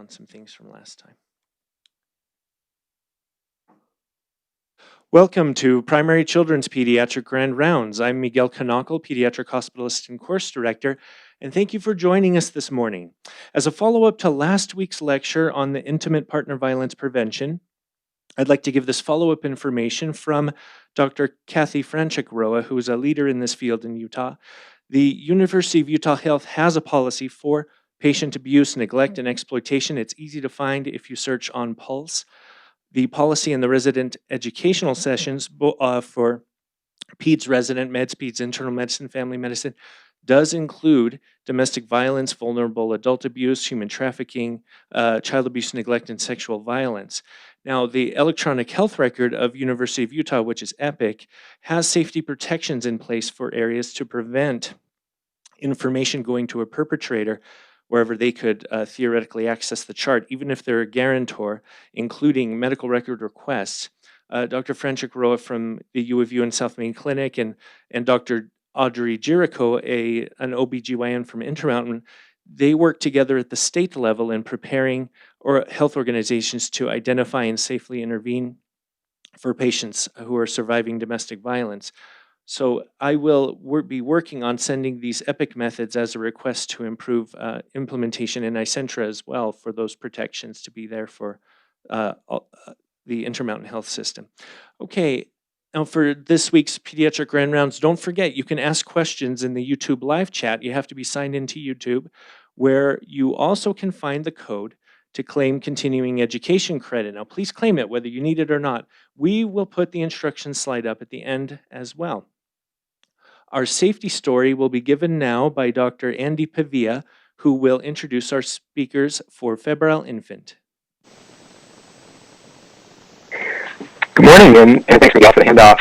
on some things from last time. Welcome to Primary Children's Pediatric Grand Rounds. I'm Miguel Canacal, Pediatric Hospitalist and Course Director, and thank you for joining us this morning. As a follow-up to last week's lecture on the intimate partner violence prevention, I'd like to give this follow-up information from Dr. Kathy Franchik-Roa, who is a leader in this field in Utah. The University of Utah Health has a policy for patient abuse, neglect, and exploitation. It's easy to find if you search on Pulse. The policy and the resident educational sessions for PEDS resident, meds, PEDS, internal medicine, family medicine, does include domestic violence, vulnerable adult abuse, human trafficking, child abuse, neglect, and sexual violence. Now, the electronic health record of University of Utah, which is EPIC, has safety protections in place for areas to prevent information going to a perpetrator wherever they could theoretically access the chart, even if they're a guarantor, including medical record requests. Dr. Franchik-Roa from the U of U and South Main Clinic and Dr. Audrey Jericho, an OBGYN from Intermountain, they work together at the state level in preparing health organizations to identify and safely intervene for patients who are surviving domestic violence. So I will be working on sending these EPIC methods as a request to improve implementation in Icentra as well for those protections to be there for the Intermountain Health System. Okay, now for this week's Pediatric Grand Rounds, don't forget you can ask questions in the YouTube live chat. You have to be signed into YouTube, where you also can find the code to claim continuing education credit. Now please claim it whether you need it or not. We will put the instruction slide up at the end as well. Our safety story will be given now by Dr. Andy Pavia, who will introduce our speakers for Febrile Infant. Good morning, and thanks Miguel for the handoff.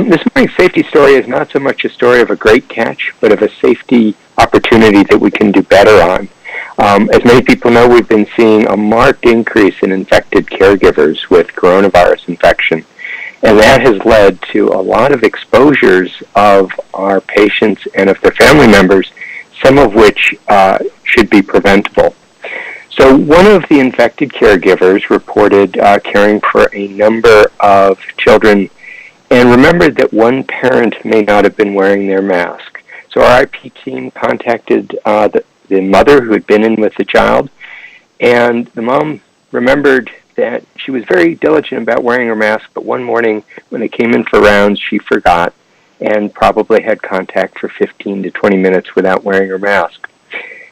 This morning's safety story is not so much a story of a great catch, but of a safety opportunity that we can do better on. As many people know, we've been seeing a marked increase in infected caregivers with coronavirus infection. And that has led to a lot of exposures of our patients and of their family members, some of which should be preventable. So one of the infected caregivers reported caring for a number of children and remembered that one parent may not have been wearing their mask. So our IP team contacted the mother who had been in with the child, and the mom remembered that she was very diligent about wearing her mask, but one morning when it came in for rounds, she forgot and probably had contact for 15 to 20 minutes without wearing her mask.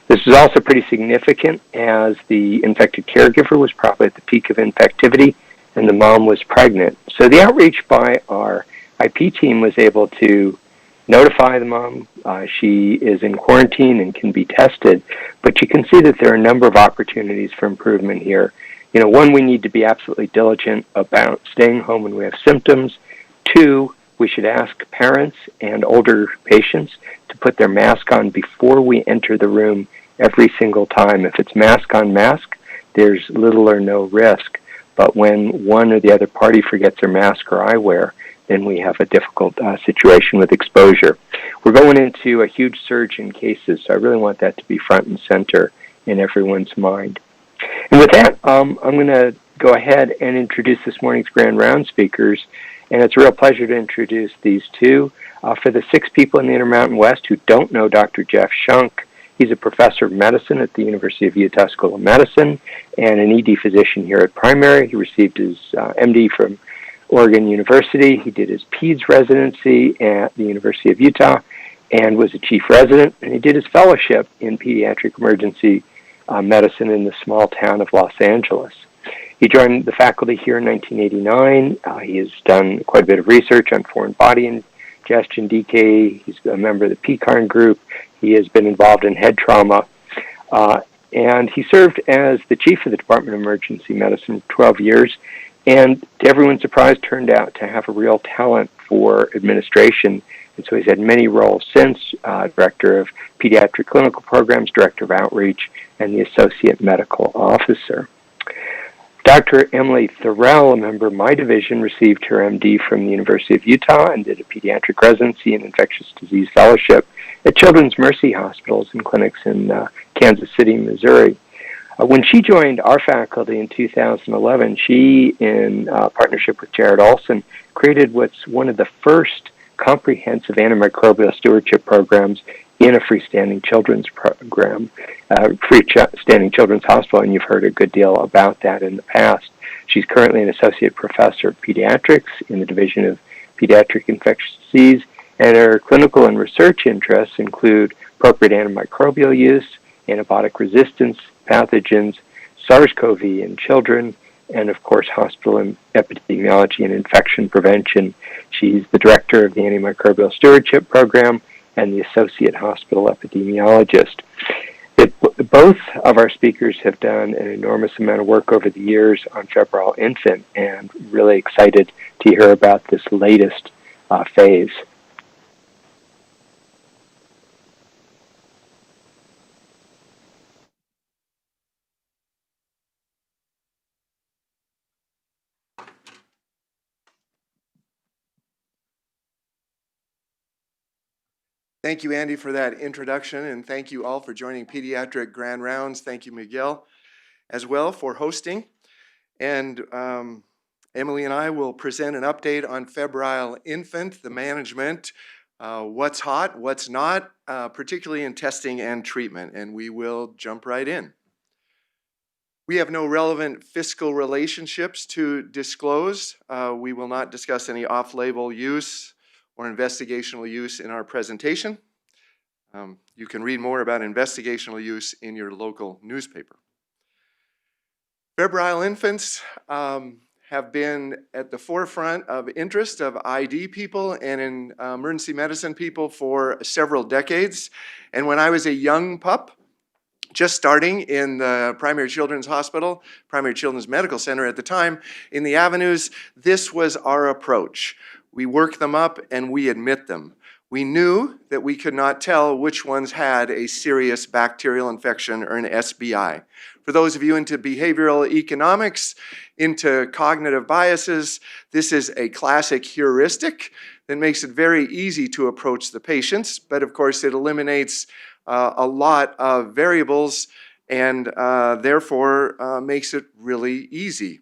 This was also pretty significant as the infected caregiver was probably at the peak of infectivity and the mom was pregnant. So the outreach by our IP team was able to notify the mom. She is in quarantine and can be tested, but you can see that there are a number of opportunities for improvement here. You know, one, we need to be absolutely diligent about staying home when we have symptoms. Two, we should ask parents and older patients to put their mask on before we enter the room every single time. If it's mask on mask, there's little or no risk. But when one or the other party forgets their mask or eyewear, then we have a difficult situation with exposure. We're going into a huge surge in cases, so I really want that to be front and center in everyone's mind. And with that, I'm going to go ahead and introduce this morning's Grand Round speakers, and it's a real pleasure to introduce these two. For the 6 people in the Intermountain West who don't know Dr. Jeff Schunk, he's a professor of medicine at the University of Utah School of Medicine and an ED physician here at Primary. He received his MD from Oregon University. He did his PEDS residency at the University of Utah and was a chief resident, and he did his fellowship in pediatric emergency medicine in the small town of Los Angeles. He joined the faculty here in 1989. He has done quite a bit of research on foreign body ingestion decay. He's a member of the PCARN group. He has been involved in head trauma. And he served as the chief of the Department of Emergency Medicine for 12 years. And to everyone's surprise, turned out to have a real talent for administration. And so he's had many roles since, Director of Pediatric Clinical Programs, Director of Outreach, and the Associate Medical Officer. Dr. Emily Thorell, a member of my division, received her MD from the University of Utah and did a pediatric residency and infectious disease fellowship at Children's Mercy Hospitals and clinics in Kansas City, Missouri. When she joined our faculty in 2011, she, in partnership with Jared Olson, created what's one of the first comprehensive antimicrobial stewardship programs in a freestanding children's program, freestanding children's hospital, and you've heard a good deal about that in the past. She's currently an associate professor of pediatrics in the Division of Pediatric Infectious Disease, and her clinical and research interests include appropriate antimicrobial use, antibiotic resistance, pathogens, SARS-CoV in children, and of course hospital epidemiology and infection prevention. She's the director of the Antimicrobial Stewardship Program and the associate hospital epidemiologist. Both of our speakers have done an enormous amount of work over the years on febrile infant, and really excited to hear about this latest phase. Thank you, Andy, for that introduction, and thank you all for joining Pediatric Grand Rounds. Thank you, Miguel, as well, for hosting. And Emily and I will present an update on febrile infant, the management, what's hot, what's not, particularly in testing and treatment, and we will jump right in. We have no relevant fiscal relationships to disclose. We will not discuss any off-label use or investigational use in our presentation. You can read more about investigational use in your local newspaper. Febrile infants have been at the forefront of interest of ID people and in emergency medicine people for several decades. And when I was a young pup, just starting in the Primary Children's Hospital, Primary Children's Medical Center at the time, in the Avenues, this was our approach. We work them up and we admit them. We knew that we could not tell which ones had a serious bacterial infection or an SBI. For those of you into behavioral economics, into cognitive biases, this is a classic heuristic that makes it very easy to approach the patients, but of course it eliminates a lot of variables and therefore makes it really easy.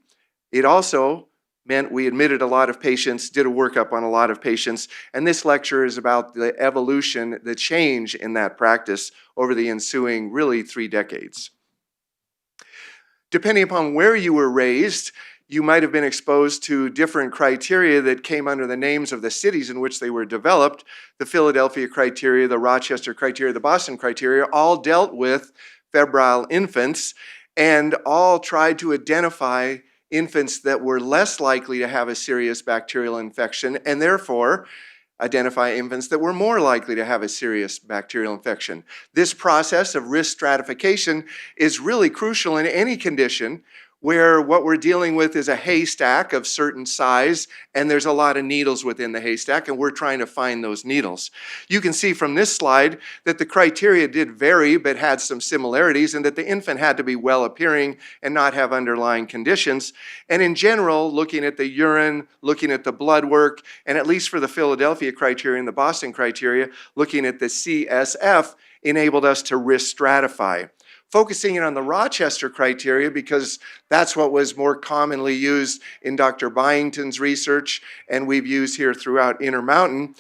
It also meant we admitted a lot of patients, did a workup on a lot of patients, and this lecture is about the evolution, the change in that practice over the ensuing, really, 3 decades. Depending upon where you were raised, you might have been exposed to different criteria that came under the names of the cities in which they were developed. The Philadelphia criteria, the Rochester criteria, the Boston criteria, all dealt with febrile infants and all tried to identify infants that were less likely to have a serious bacterial infection and therefore identify infants that were more likely to have a serious bacterial infection. This process of risk stratification is really crucial in any condition where what we're dealing with is a haystack of certain size and there's a lot of needles within the haystack and we're trying to find those needles. You can see from this slide that the criteria did vary but had some similarities and that the infant had to be well appearing and not have underlying conditions. And in general, looking at the urine, looking at the blood work, and at least for the Philadelphia criteria and the Boston criteria, looking at the CSF enabled us to risk stratify. Focusing in on the Rochester criteria because that's what was more commonly used in Dr. Byington's research and we've used here throughout Intermountain.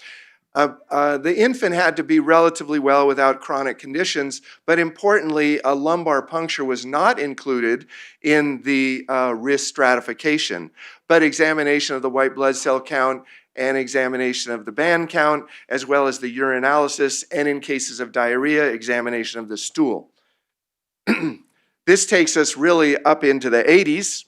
The infant had to be relatively well without chronic conditions, but importantly, a lumbar puncture was not included in the risk stratification, but examination of the white blood cell count and examination of the band count, as well as the urinalysis, and in cases of diarrhea, examination of the stool. This takes us really up into the 80s.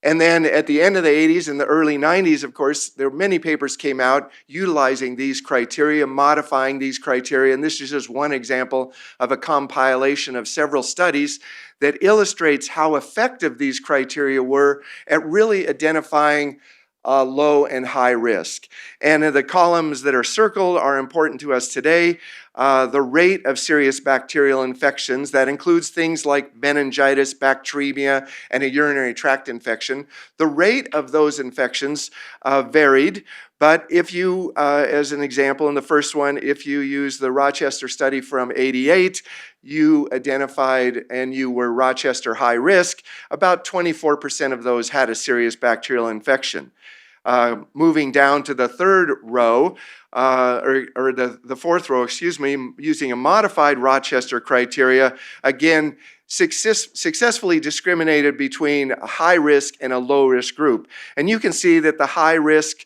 And then at the end of the 80s and the early 90s, of course, there were many papers came out utilizing these criteria, modifying these criteria. And this is just one example of a compilation of several studies that illustrates how effective these criteria were at really identifying low and high risk. And the columns that are circled are important to us today. the rate of serious bacterial infections, that includes things like meningitis, bacteremia, and a urinary tract infection. The rate of those infections varied, but if you, as an example in the first one, if you use the Rochester study from '88, you identified and you were Rochester high risk, about 24% of those had a serious bacterial infection. Moving down to the third row, or the fourth row, excuse me, using a modified Rochester criteria, again, successfully discriminated between a high risk and a low risk group. And you can see that the high risk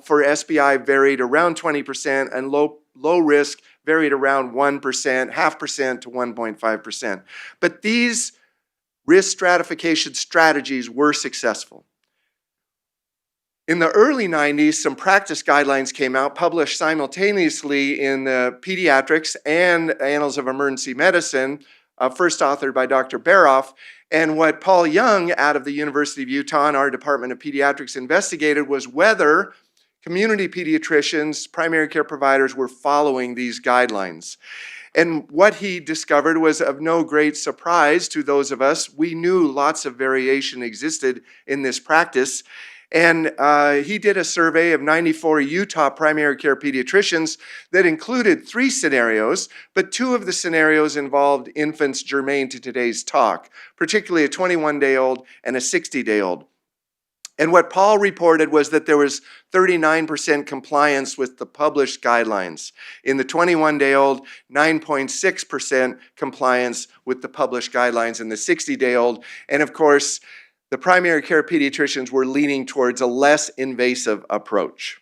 for SBI varied around 20% and low risk varied around 1%, 0.5% to 1.5%. But these risk stratification strategies were successful. In the early 90s, some practice guidelines came out, published simultaneously in the Pediatrics and Annals of Emergency Medicine, first authored by Dr. Baroff. And what Paul Young out of the University of Utah and our Department of Pediatrics investigated was whether community pediatricians, primary care providers were following these guidelines. And what he discovered was of no great surprise to those of us. We knew lots of variation existed in this practice. And he did a survey of 94 Utah primary care pediatricians that included 3 scenarios, but 2 of the scenarios involved infants germane to today's talk, particularly a 21-day-old and a 60-day-old. And what Paul reported was that there was 39% compliance with the published guidelines. In the 21-day-old, 9.6% compliance with the published guidelines in the 60-day-old. And of course, the primary care pediatricians were leaning towards a less invasive approach.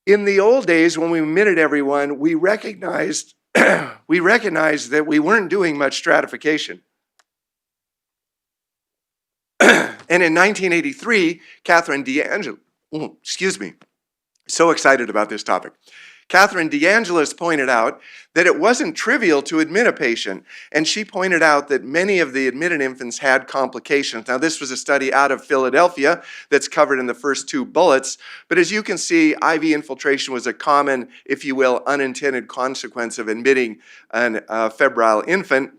In the old days, when we admitted everyone, we recognized that we weren't doing much stratification. And in 1983, Catherine DeAngelis, so excited about this topic. Catherine DeAngelis pointed out that it wasn't trivial to admit a patient, and she pointed out that many of the admitted infants had complications. Now, this was a study out of Philadelphia that's covered in the first 2 bullets, but as you can see, IV infiltration was a common, if you will, unintended consequence of admitting a febrile infant.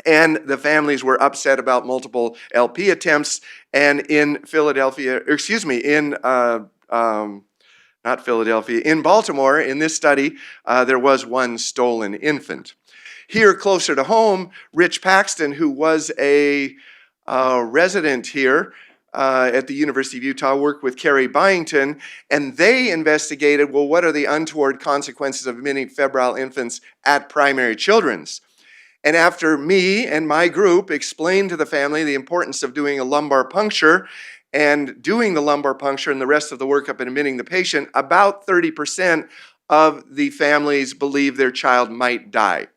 And the families were upset about multiple LP attempts. And in in Baltimore, in this study, there was 1 stolen infant. Here, closer to home, Rich Paxton, who was a resident here at the University of Utah, worked with Carrie Byington, and they investigated, well, what are the untoward consequences of admitting febrile infants at primary children's? And after me and my group explained to the family the importance of doing a lumbar puncture and doing the lumbar puncture and the rest of the workup and admitting the patient, about 30% of the families believe their child might die.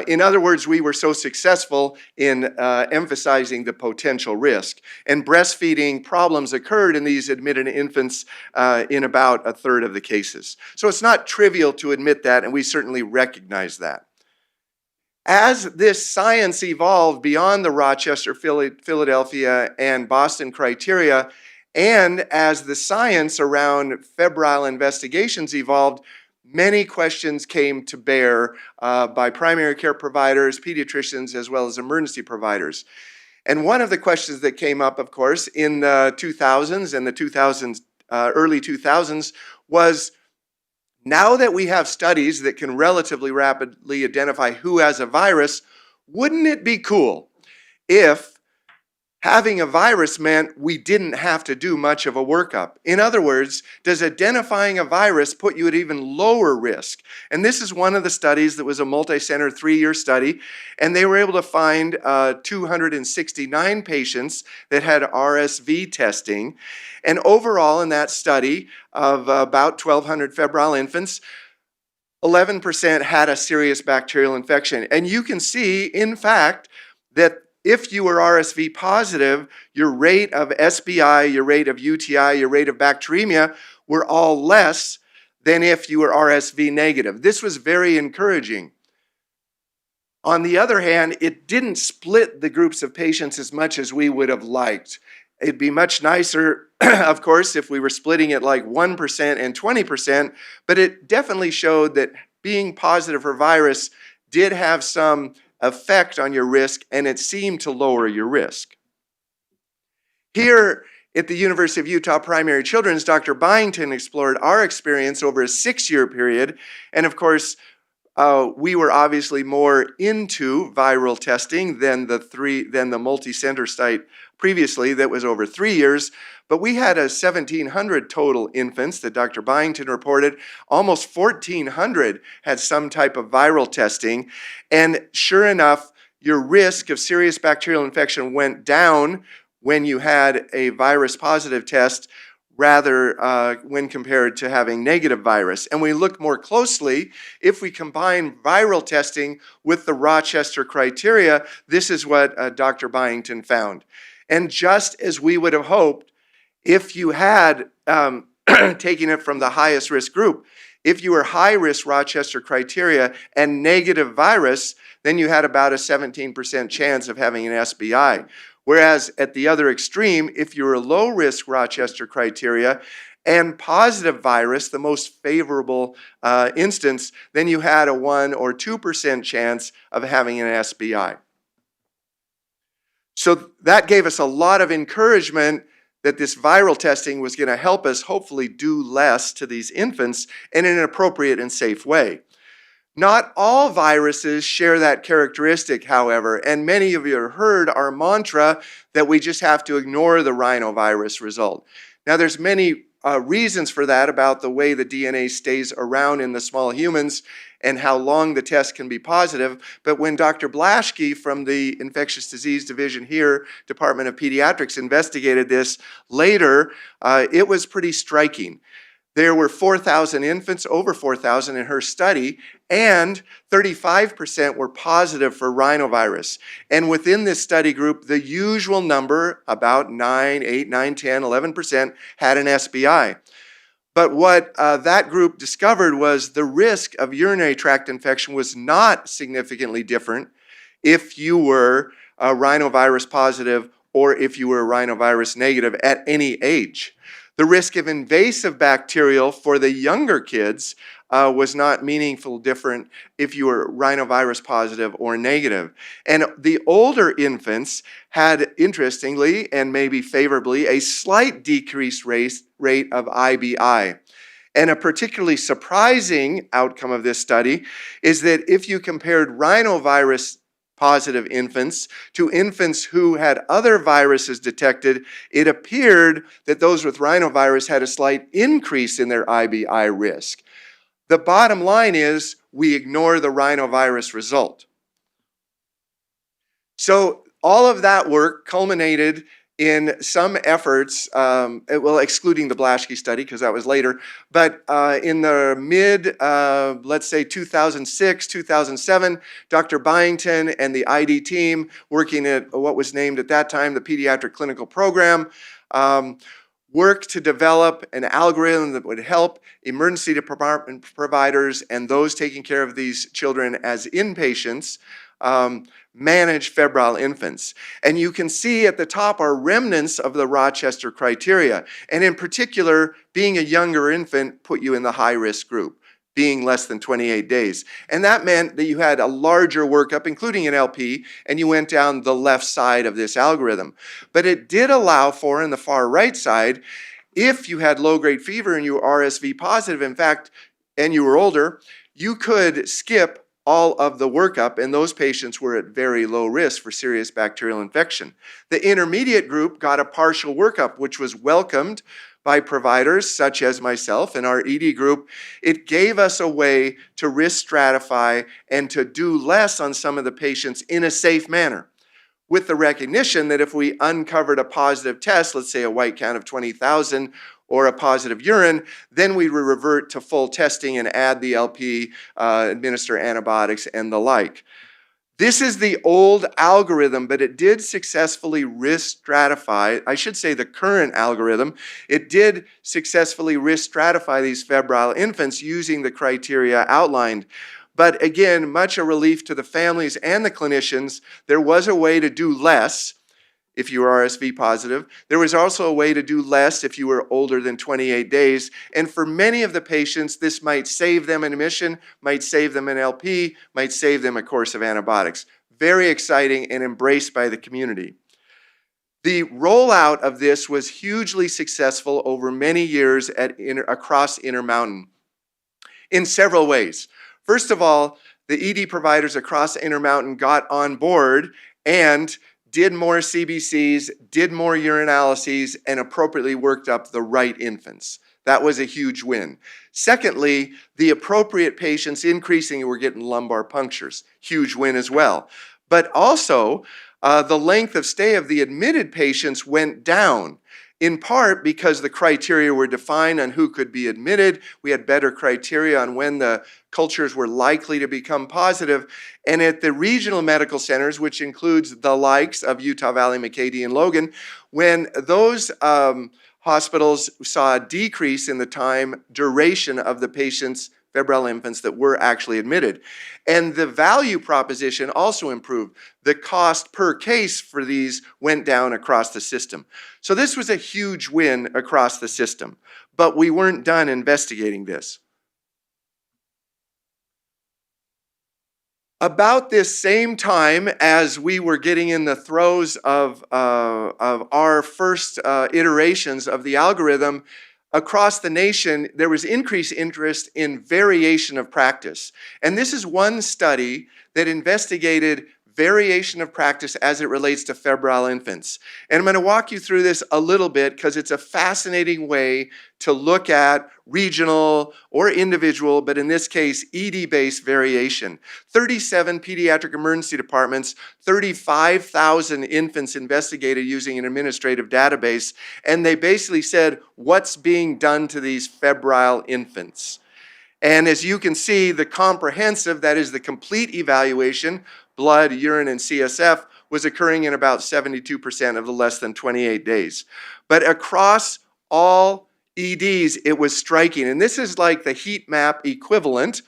In other words, we were so successful in emphasizing the potential risk. And breastfeeding problems occurred in these admitted infants in about 1/3 of the cases. So it's not trivial to admit that, and we certainly recognize that. As this science evolved beyond the Rochester, Philadelphia, and Boston criteria, and as the science around febrile investigations evolved, many questions came to bear by primary care providers, pediatricians, as well as emergency providers. And one of the questions that came up, of course, in the 2000s and the early 2000s was, now that we have studies that can relatively rapidly identify who has a virus, wouldn't it be cool if having a virus meant we didn't have to do much of a workup? In other words, does identifying a virus put you at even lower risk? And this is one of the studies that was a multi-center 3-year study, and they were able to find 269 patients that had RSV testing. And overall in that study of about 1,200 febrile infants, 11% had a serious bacterial infection. And you can see, in fact, that if you were RSV positive, your rate of SBI, your rate of UTI, your rate of bacteremia were all less than if you were RSV negative. This was very encouraging. On the other hand, it didn't split the groups of patients as much as we would have liked. It'd be much nicer, of course, if we were splitting it like 1% and 20%, but it definitely showed that being positive for virus did have some effect on your risk, and it seemed to lower your risk. Here at the University of Utah Primary Children's, Dr. Byington explored our experience over a 6-year period, and of course, we were obviously more into viral testing than the multi-center site previously that was over 3 years, but we had 1,700 total infants that Dr. Byington reported. Almost 1,400 had some type of viral testing, and sure enough, your risk of serious bacterial infection went down when you had a virus positive test rather when compared to having negative virus. And we look more closely, if we combine viral testing with the Rochester criteria, this is what Dr. Byington found. And just as we would have hoped, if you had, taking it from the highest risk group, if you were high risk Rochester criteria and negative virus, then you had about a 17% chance of having an SBI. Whereas at the other extreme, if you were low risk Rochester criteria and positive virus, the most favorable instance, then you had a 1 or 2% chance of having an SBI. So that gave us a lot of encouragement that this viral testing was going to help us hopefully do less to these infants in an appropriate and safe way. Not all viruses share that characteristic, however, and many of you have heard our mantra that we just have to ignore the rhinovirus result. Now, there's many reasons for that about the way the DNA stays around in the small humans and how long the test can be positive. But when Dr. Blaschke from the Infectious Disease Division here, Department of Pediatrics, investigated this later, it was pretty striking. There were 4,000 infants, over 4,000 in her study, and 35% were positive for rhinovirus. And within this study group, the usual number, about 8, 9, 10, 11%, had an SBI. But what that group discovered was the risk of urinary tract infection was not significantly different if you were rhinovirus positive or if you were rhinovirus negative at any age. The risk of invasive bacterial for the younger kids was not meaningful different if you were rhinovirus positive or negative. And the older infants had, interestingly and maybe favorably, a slight decreased rate of IBI. And a particularly surprising outcome of this study is that if you compared rhinovirus positive infants to infants who had other viruses detected, it appeared that those with rhinovirus had a slight increase in their IBI risk. The bottom line is we ignore the rhinovirus result. So all of that work culminated in some efforts, well, excluding the Blaschke study because that was later, but in the mid, let's say 2006, 2007, Dr. Byington and the ID team working at what was named at that time the Pediatric Clinical Program worked to develop an algorithm that would help emergency department providers and those taking care of these children as inpatients manage febrile infants. And you can see at the top are remnants of the Rochester criteria. And in particular, being a younger infant put you in the high-risk group, being less than 28 days. And that meant that you had a larger workup, including an LP, and you went down the left side of this algorithm. But it did allow for, in the far right side, if you had low-grade fever and you were RSV positive, in fact, and you were older, you could skip all of the workup, and those patients were at very low risk for serious bacterial infection. The intermediate group got a partial workup, which was welcomed by providers such as myself and our ED group. It gave us a way to risk stratify and to do less on some of the patients in a safe manner, with the recognition that if we uncovered a positive test, let's say a white count of 20,000, or a positive urine, then we would revert to full testing and add the LP, administer antibiotics and the like. This is the old algorithm, but it did successfully risk stratify, I should say the current algorithm, it did successfully risk stratify these febrile infants using the criteria outlined. But again, much a relief to the families and the clinicians, there was a way to do less. if you were RSV positive. There was also a way to do less if you were older than 28 days. And for many of the patients, this might save them an admission, might save them an LP, might save them a course of antibiotics. Very exciting and embraced by the community. The rollout of this was hugely successful over many years across Intermountain in several ways. First of all, the ED providers across Intermountain got on board and did more CBCs, did more urinalyses, and appropriately worked up the right infants. That was a huge win. Secondly, the appropriate patients increasing were getting lumbar punctures. Huge win as well. But also, the length of stay of the admitted patients went down, in part because the criteria were defined on who could be admitted. We had better criteria on when the cultures were likely to become positive. And at the regional medical centers, which includes the likes of Utah Valley, McCady, and Logan, when those hospitals saw a decrease in the time duration of the patients, febrile infants, that were actually admitted. And the value proposition also improved. The cost per case for these went down across the system. So this was a huge win across the system. But we weren't done investigating this. About this same time as we were getting in the throes of our first iterations of the algorithm, across the nation, there was increased interest in variation of practice. And this is one study that investigated variation of practice as it relates to febrile infants. And I'm going to walk you through this a little bit because it's a fascinating way to look at regional or individual, but in this case, ED-based variation. 37 pediatric emergency departments, 35,000 infants investigated using an administrative database, and they basically said, what's being done to these febrile infants? And as you can see, the comprehensive, that is the complete evaluation, blood, urine, and CSF, was occurring in about 72% of the less than 28 days. But across all EDs, it was striking. And this is like the heat map equivalent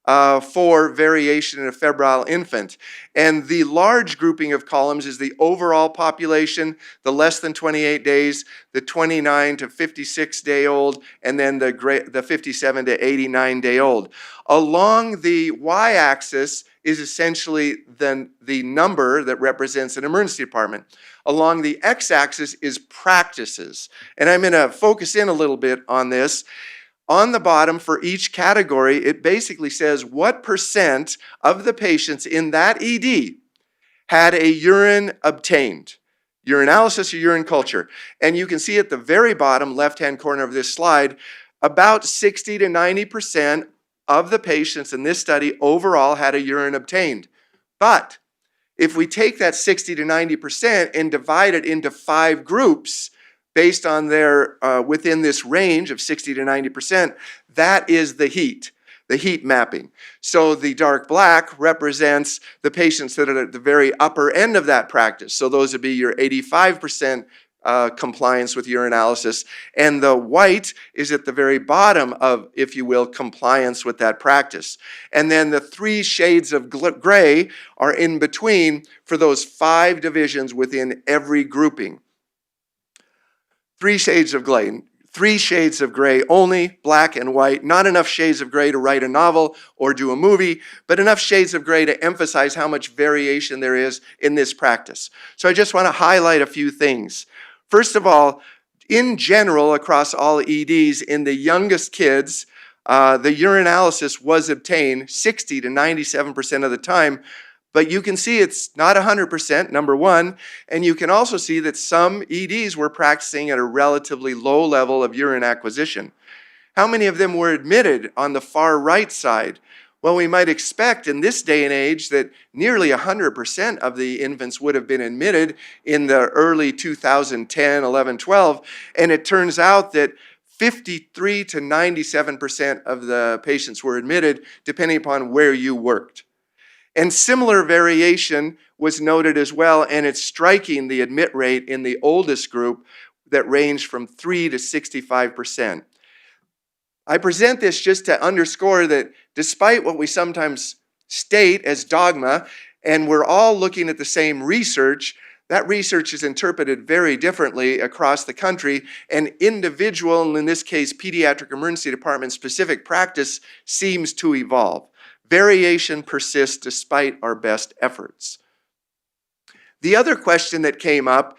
for variation in a febrile infant. And the large grouping of columns is the overall population, the less than 28 days, the 29 to 56 day old, and then the 57 to 89 day old. Along the y-axis is essentially then the number that represents an emergency department. Along the x-axis is practices. And I'm going to focus in a little bit on this. On the bottom for each category, it basically says what percent of the patients in that ED had a urine obtained, urinalysis or urine culture. And you can see at the very bottom left-hand corner of this slide, about 60 to 90% of the patients in this study overall had a urine obtained. But if we take that 60 to 90% and divide it into 5 groups, based on their, within this range of 60 to 90%, that is the heat mapping. So the dark black represents the patients that are at the very upper end of that practice. So those would be your 85% compliance with urinalysis, and the white is at the very bottom of, if you will, compliance with that practice. And then the 3 shades of gray are in between for those 5 divisions within every grouping. 3 shades of gray. 3 shades of gray only, black and white. Not enough shades of gray to write a novel or do a movie, but enough shades of gray to emphasize how much variation there is in this practice. So I just want to highlight a few things. First of all, in general, across all EDs, in the youngest kids, the urinalysis was obtained 60 to 97% of the time. But you can see it's not 100%, number one, and you can also see that some EDs were practicing at a relatively low level of urine acquisition. How many of them were admitted on the far right side? Well, we might expect in this day and age that nearly 100% of the infants would have been admitted in the early 2010, 11, 12, and it turns out that 53 to 97% of the patients were admitted, depending upon where you worked. And similar variation was noted as well, and it's striking the admit rate in the oldest group that ranged from 3 to 65%. I present this just to underscore that despite what we sometimes state as dogma, and we're all looking at the same research, That research is interpreted very differently across the country, and individual, and in this case, pediatric emergency department specific practice seems to evolve. Variation persists despite our best efforts. The other question that came up,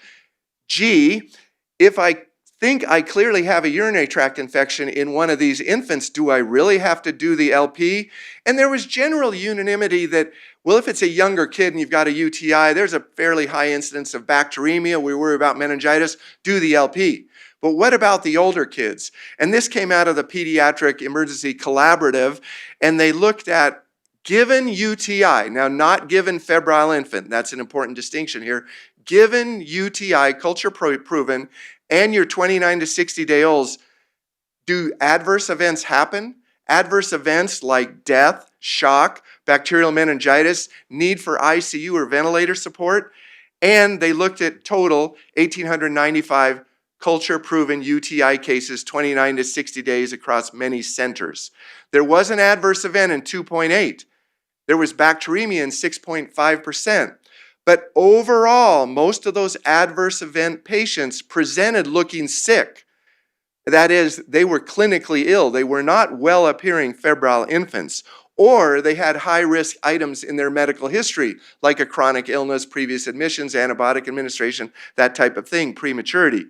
gee, if I think I clearly have a urinary tract infection in one of these infants, do I really have to do the LP? And there was general unanimity that, well, if it's a younger kid and you've got a UTI, there's a fairly high incidence of bacteremia, we worry about meningitis, do the LP. But what about the older kids? And this came out of the Pediatric Emergency Collaborative, and they looked at given UTI, now not given febrile infant, that's an important distinction here, given UTI, culture proven, and your 29 to 60 day olds, do adverse events happen? Adverse events like death, shock, bacterial meningitis, need for ICU or ventilator support, and they looked at total 1,895 culture-proven UTI cases, 29 to 60 days across many centers. There was an adverse event in 2.8. There was bacteremia in 6.5%. But overall, most of those adverse event patients presented looking sick. That is, they were clinically ill. They were not well-appearing febrile infants, or they had high-risk items in their medical history, like a chronic illness, previous admissions, antibiotic administration, that type of thing, prematurity.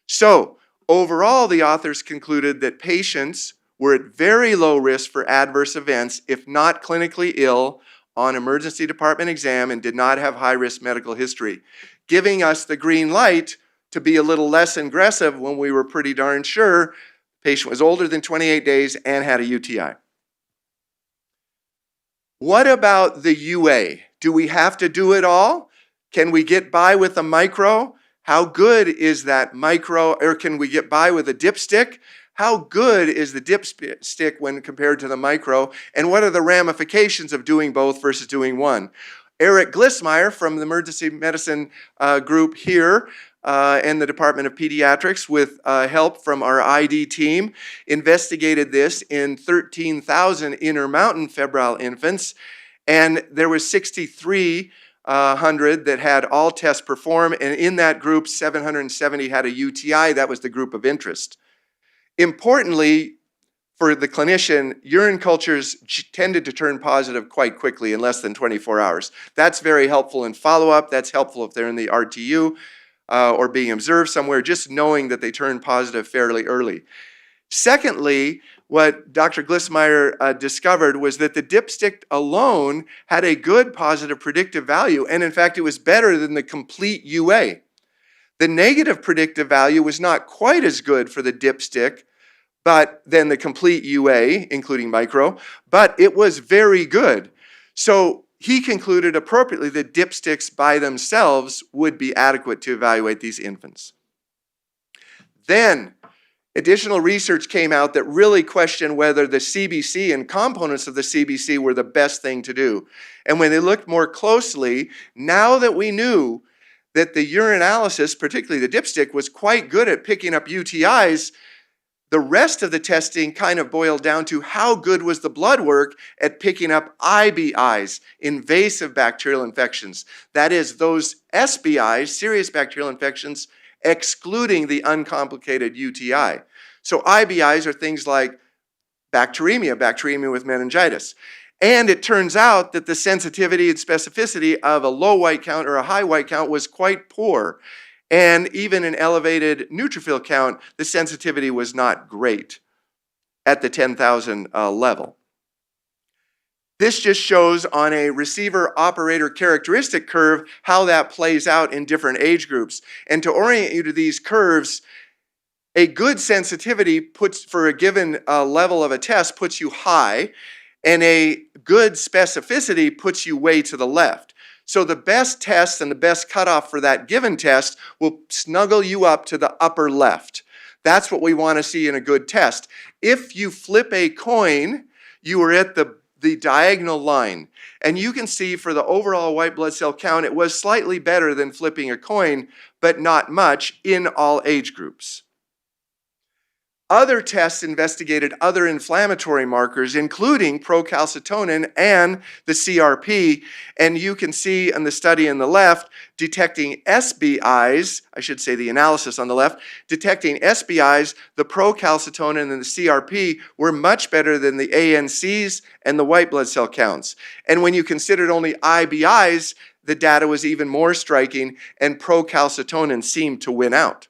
So, overall, the authors concluded that patients were at very low risk for adverse events if not clinically ill on emergency department exam and did not have high-risk medical history, giving us the green light to be a little less aggressive when we were pretty darn sure the patient was older than 28 days and had a UTI. What about the UA? Do we have to do it all? Can we get by with a micro? How good is that micro, or can we get by with a dipstick? How good is the dipstick when compared to the micro? And what are the ramifications of doing both versus doing one? Eric Glissmeyer from the emergency medicine group here and the Department of Pediatrics, with help from our ID team, investigated this in 13,000 Intermountain febrile infants, and there was 6,300 that had all tests performed, and in that group, 770 had a UTI. That was the group of interest. Importantly, for the clinician, urine cultures tended to turn positive quite quickly in less than 24 hours. That's very helpful in follow-up. That's helpful if they're in the RTU or being observed somewhere, just knowing that they turn positive fairly early. Secondly, what Dr. Glissmeyer discovered was that the dipstick alone had a good positive predictive value, and in fact, it was better than the complete UA. The negative predictive value was not quite as good for the dipstick, but then the complete UA, including micro, but it was very good. So he concluded appropriately that dipsticks by themselves would be adequate to evaluate these infants. Then additional research came out that really questioned whether the CBC and components of the CBC were the best thing to do. And when they looked more closely, now that we knew that the urinalysis, particularly the dipstick, was quite good at picking up UTIs, the rest of the testing kind of boiled down to how good was the blood work at picking up IBIs, invasive bacterial infections. That is, those SBIs, serious bacterial infections, excluding the uncomplicated UTI. So IBIs are things like bacteremia with meningitis. And it turns out that the sensitivity and specificity of a low white count or a high white count was quite poor. And even an elevated neutrophil count, the sensitivity was not great at the 10,000 level. This just shows on a receiver-operator characteristic curve how that plays out in different age groups. And to orient you to these curves, a good sensitivity for a given level of a test puts you high, and a good specificity puts you way to the left. So the best test and the best cutoff for that given test will snuggle you up to the upper left. That's what we want to see in a good test. If you flip a coin, you are at the diagonal line. And you can see for the overall white blood cell count, it was slightly better than flipping a coin, but not much in all age groups. Other tests investigated other inflammatory markers, including procalcitonin and the CRP, and you can see in the study on the left, detecting SBIs, I should say the analysis on the left, detecting SBIs, the procalcitonin and the CRP were much better than the ANCs and the white blood cell counts. And when you considered only IBIs, the data was even more striking, and procalcitonin seemed to win out.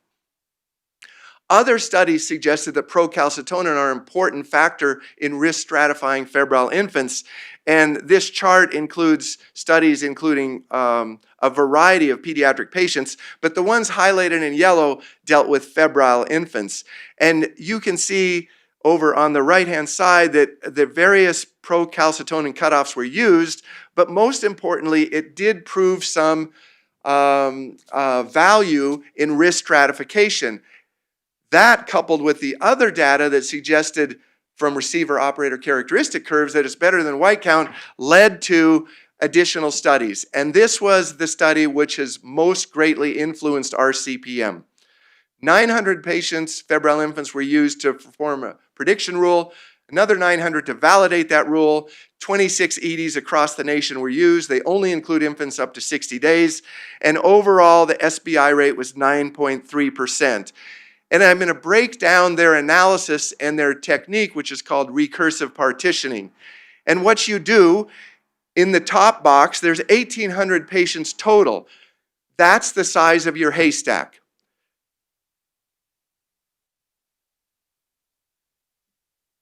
Other studies suggested that procalcitonin are an important factor in risk stratifying febrile infants, and this chart includes studies including a variety of pediatric patients, but the ones highlighted in yellow dealt with febrile infants. And you can see over on the right-hand side that the various procalcitonin cutoffs were used, but most importantly, it did prove some value in risk stratification. That, coupled with the other data that suggested from receiver-operator characteristic curves that it's better than white count, led to additional studies. And this was the study which has most greatly influenced our CPM. 900 patients, febrile infants, were used to perform a prediction rule, another 900 to validate that rule, 26 EDs across the nation were used. They only include infants up to 60 days, and overall the SBI rate was 9.3%. And I'm going to break down their analysis and their technique, which is called recursive partitioning. And what you do, in the top box, there's 1,800 patients total. That's the size of your haystack.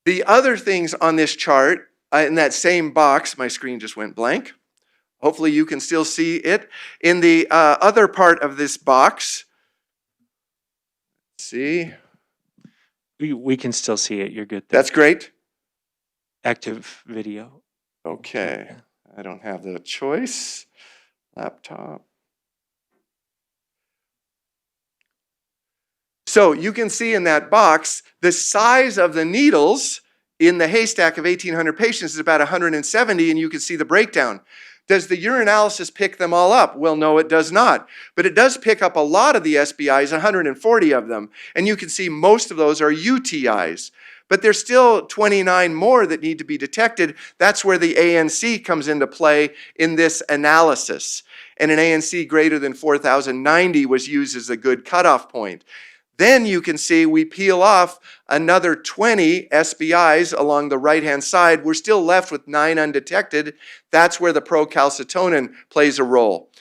The other things on this chart, in that same box, my screen just went blank. Hopefully you can still see it. In the other part of this box, see? We can still see it. You're good there. That's great. Active video. Okay. I don't have the choice. Laptop. So you can see in that box, the size of the needles in the haystack of 1,800 patients is about 170, and you can see the breakdown. Does the urinalysis pick them all up? Well, no, it does not. But it does pick up a lot of the SBIs, 140 of them. And you can see most of those are UTIs. But there's still 29 more that need to be detected. That's where the ANC comes into play in this analysis. And an ANC greater than 4,090 was used as a good cutoff point. Then you can see we peel off another 20 SBIs along the right-hand side. We're still left with 9 undetected. That's where the procalcitonin plays a role.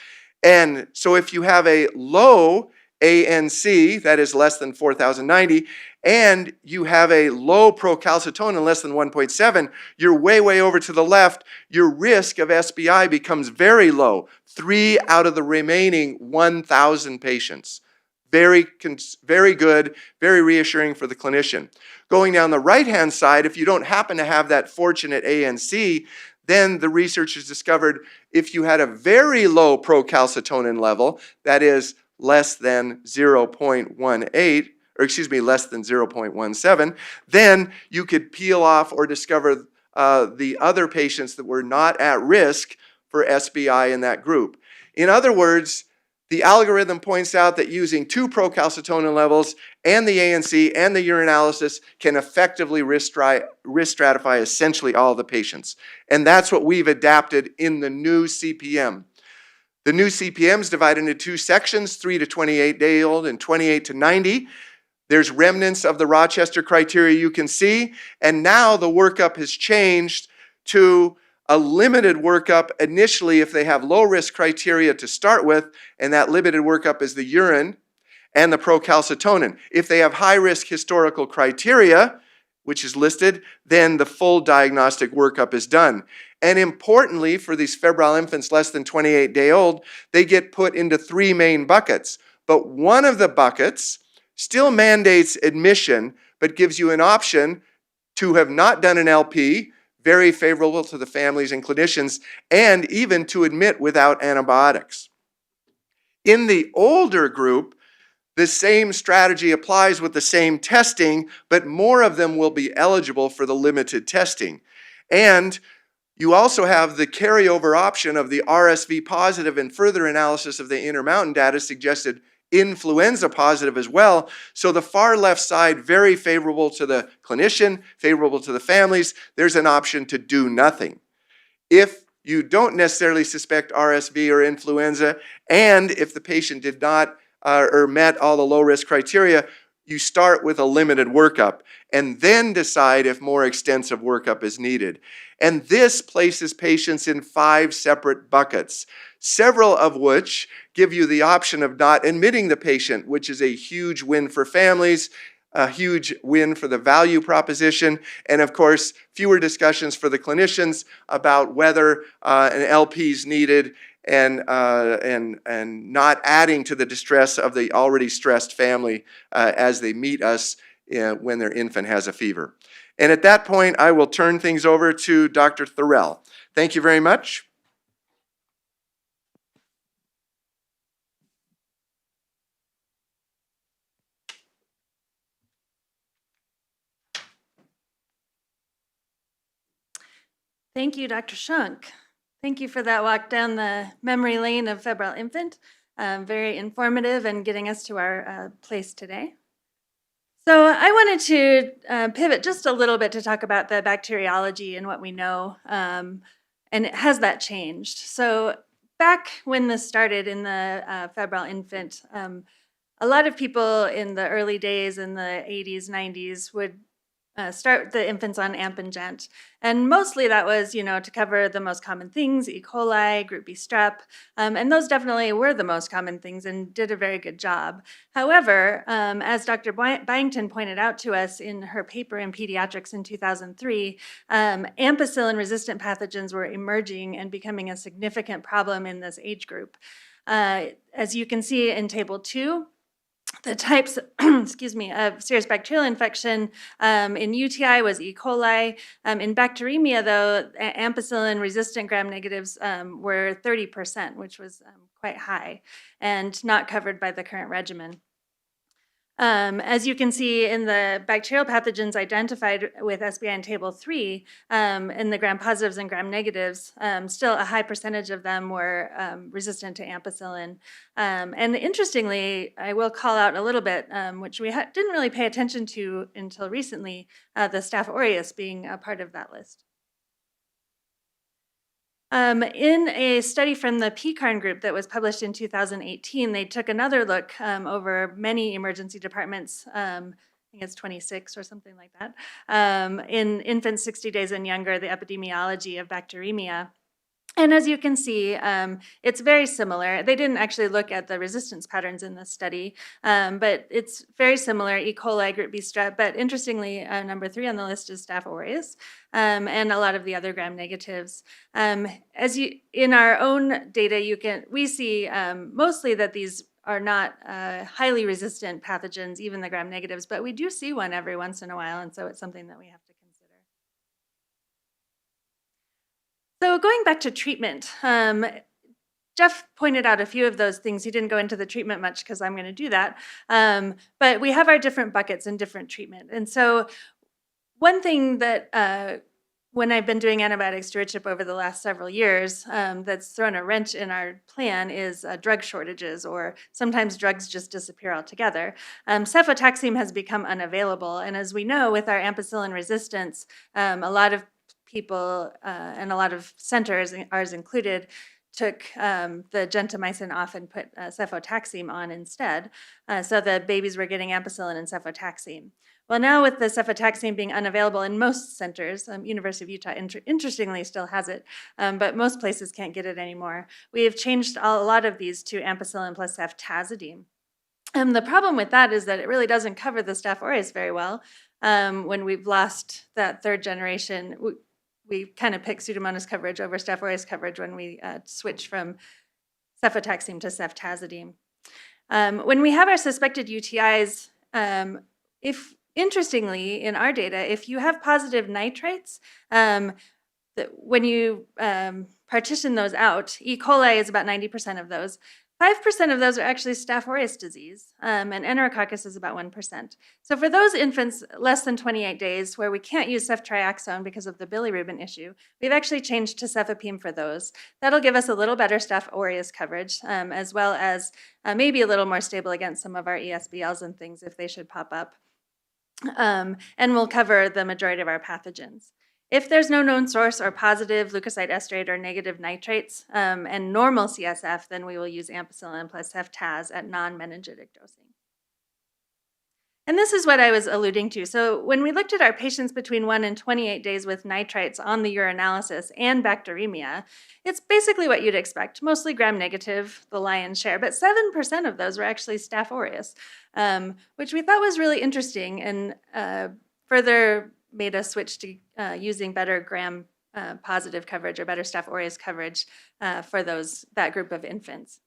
And so if you have a low ANC, that is less than 4,090, and you have a low procalcitonin, less than 1.7, you're way, way over to the left. Your risk of SBI becomes very low, 3 out of the remaining 1,000 patients. Very good, very reassuring for the clinician. Going down the right-hand side, if you don't happen to have that fortunate ANC, then the researchers discovered if you had a very low procalcitonin level, that is less than 0.18, or excuse me, less than 0.17, then you could peel off or discover the other patients that were not at risk for SBI in that group. In other words, the algorithm points out that using 2 procalcitonin levels and the ANC and the urinalysis can effectively risk stratify essentially all the patients. And that's what we've adapted in the new CPM. The new CPM is divided into 2 sections, 3 to 28-day-old and 28 to 90. There's remnants of the Rochester criteria you can see, and now the workup has changed to a limited workup initially if they have low risk criteria to start with, and that limited workup is the urine and the procalcitonin. If they have high risk historical criteria, which is listed, then the full diagnostic workup is done. And importantly, for these febrile infants less than 28-day-old, they get put into 3 main buckets. But one of the buckets still mandates admission, but gives you an option to have not done an LP, very favorable to the families and clinicians, and even to admit without antibiotics. In the older group, the same strategy applies with the same testing, but more of them will be eligible for the limited testing. And you also have the carryover option of the RSV positive, and further analysis of the Intermountain data suggested influenza positive as well. So the far left side, very favorable to the clinician, favorable to the families. There's an option to do nothing. If you don't necessarily suspect RSV or influenza, and if the patient did not or met all the low-risk criteria, you start with a limited workup and then decide if more extensive workup is needed. And this places patients in 5 separate buckets, several of which give you the option of not admitting the patient, which is a huge win for families, a huge win for the value proposition, and of course, fewer discussions for the clinicians about whether an LP is needed and not adding to the distress of the already stressed family as they meet us when their infant has a fever. And at that point, I will turn things over to Dr. Thorell. Thank you very much. Thank you, Dr. Schunk. Thank you for that walk down the memory lane of febrile infant. Very informative and getting us to our place today. So I wanted to pivot just a little bit to talk about the bacteriology and what we know, and has that changed? So back when this started in the febrile infant, a lot of people in the early days in the 80s, 90s would start the infants on AMP and GENT. And mostly that was, to cover the most common things, E. coli, Group B strep, and those definitely were the most common things and did a very good job. However, as Dr. Byington pointed out to us in her paper in Pediatrics in 2003, ampicillin-resistant pathogens were emerging and becoming a significant problem in this age group. As you can see in Table 2, the types, of serious bacterial infection in UTI was E. coli. In bacteremia, though, ampicillin-resistant gram-negatives were 30%, which was quite high and not covered by the current regimen. As you can see in the bacterial pathogens identified with SBI in Table 3, in the gram-positives and gram-negatives, still a high percentage of them were resistant to ampicillin. And interestingly, I will call out a little bit, which we didn't really pay attention to until recently, the Staph aureus being a part of that list. In a study from the PCARN group that was published in 2018, they took another look over many emergency departments, I think it's 26 or something like that, in infants 60 days and younger, the epidemiology of bacteremia. And as you can see, it's very similar. They didn't actually look at the resistance patterns in this study, but it's very similar, E. coli, Group B strep, but interestingly, number 3 on the list is Staph aureus, and a lot of the other gram-negatives. In our own data, we see mostly that these are not highly resistant pathogens, even the gram-negatives, but we do see one every once in a while, and so it's something that we have to consider. So going back to treatment, Jeff pointed out a few of those things. He didn't go into the treatment much because I'm going to do that. But we have our different buckets and different treatment. And so one thing that when I've been doing antibiotic stewardship over the last several years, that's thrown a wrench in our plan is drug shortages, or sometimes drugs just disappear altogether. Cefotaxime has become unavailable. And as we know, with our ampicillin resistance, a lot of people and a lot of centers, ours included, took the gentamicin off and put cefotaxime on instead. So the babies were getting ampicillin and cefotaxime. Well, now with the cefotaxime being unavailable in most centers, University of Utah interestingly still has it, but most places can't get it anymore. We have changed a lot of these to ampicillin plus ceftazidime. The problem with that is that it really doesn't cover the Staph aureus very well. When we've lost that third generation, we kind of pick Pseudomonas coverage over Staph aureus coverage when we switch from cefotaxime to ceftazidime. When we have our suspected UTIs, interestingly, in our data, if you have positive nitrates, when you partition those out, E. coli is about 90% of those. 5% of those are actually Staph aureus disease, and enterococcus is about 1%. So for those infants less than 28 days where we can't use ceftriaxone because of the bilirubin issue, we've actually changed to cefepime for those. That'll give us a little better Staph aureus coverage, as well as maybe a little more stable against some of our ESBLs and things if they should pop up. And we'll cover the majority of our pathogens. If there's no known source or positive leukocyte esterate or negative nitrates and normal CSF, then we will use ampicillin plus ceftaz at non-meningitic dosing. And this is what I was alluding to. So when we looked at our patients between 1 and 28 days with nitrites on the urinalysis and bacteremia, it's basically what you'd expect, mostly gram-negative, the lion's share, but 7% of those were actually Staph aureus, which we thought was really interesting and further made us switch to using better gram-positive coverage or better Staph aureus coverage for that group of infants.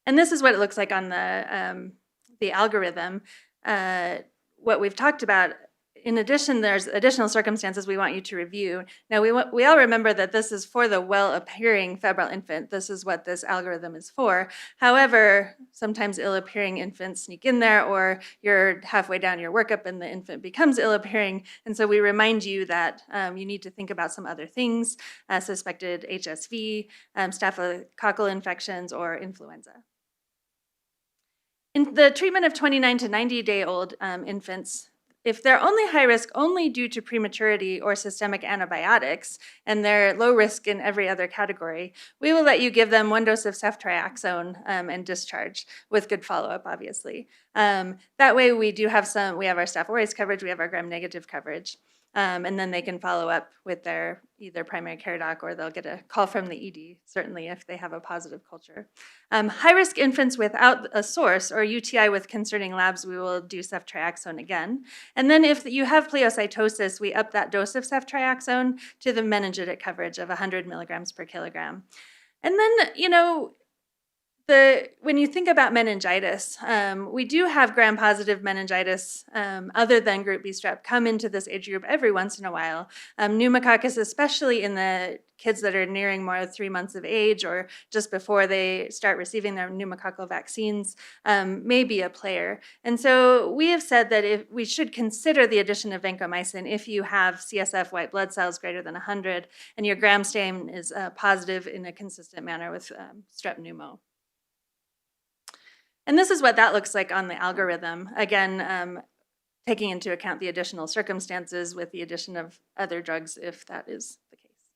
And this is what it looks like on the algorithm. What we've talked about, in addition, there's additional circumstances we want you to review. Now, we all remember that this is for the well-appearing febrile infant. This is what this algorithm is for. However, sometimes ill-appearing infants sneak in there, or you're halfway down your workup and the infant becomes ill-appearing. And so we remind you that you need to think about some other things, suspected HSV, staphylococcal infections, or influenza. In the treatment of 29 to 90-day-old infants, if they're only high risk only due to prematurity or systemic antibiotics, and they're low risk in every other category, we will let you give them 1 dose of ceftriaxone and discharge with good follow-up, obviously. That way we have our Staph aureus coverage, we have our gram-negative coverage. And then they can follow up with their either primary care doc or they'll get a call from the ED, certainly if they have a positive culture. High-risk infants without a source or UTI with concerning labs, we will do ceftriaxone again. And then if you have pleocytosis, we up that dose of ceftriaxone to the meningitic coverage of 100 milligrams per kilogram. And then, when you think about meningitis, we do have gram-positive meningitis other than group B strep come into this age group every once in a while. Pneumococcus, especially in the kids that are nearing more than 3 months of age or just before they start receiving their pneumococcal vaccines, may be a player. And so we have said that we should consider the addition of vancomycin if you have CSF white blood cells greater than 100 and your gram stain is positive in a consistent manner with strep pneumo. And this is what that looks like on the algorithm. Again, taking into account the additional circumstances with the addition of other drugs if that is the case.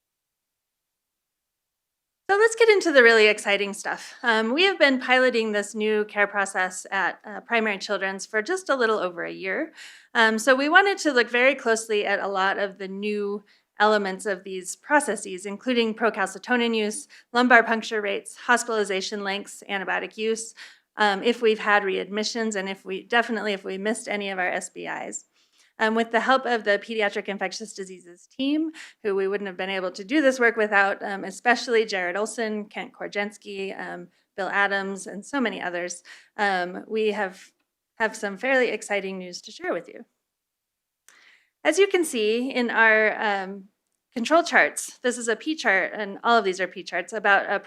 So let's get into the really exciting stuff. We have been piloting this new care process at Primary Children's for just a little over a year. So we wanted to look very closely at a lot of the new elements of these processes, including procalcitonin use, lumbar puncture rates, hospitalization lengths, antibiotic use, if we've had readmissions, and if we missed any of our SBIs. With the help of the Pediatric Infectious Diseases team, who we wouldn't have been able to do this work without, especially Jared Olson, Kent Korjenski, Bill Adams, and so many others, we have some fairly exciting news to share with you. As you can see in our control charts, this is a P chart, and all of these are P charts, about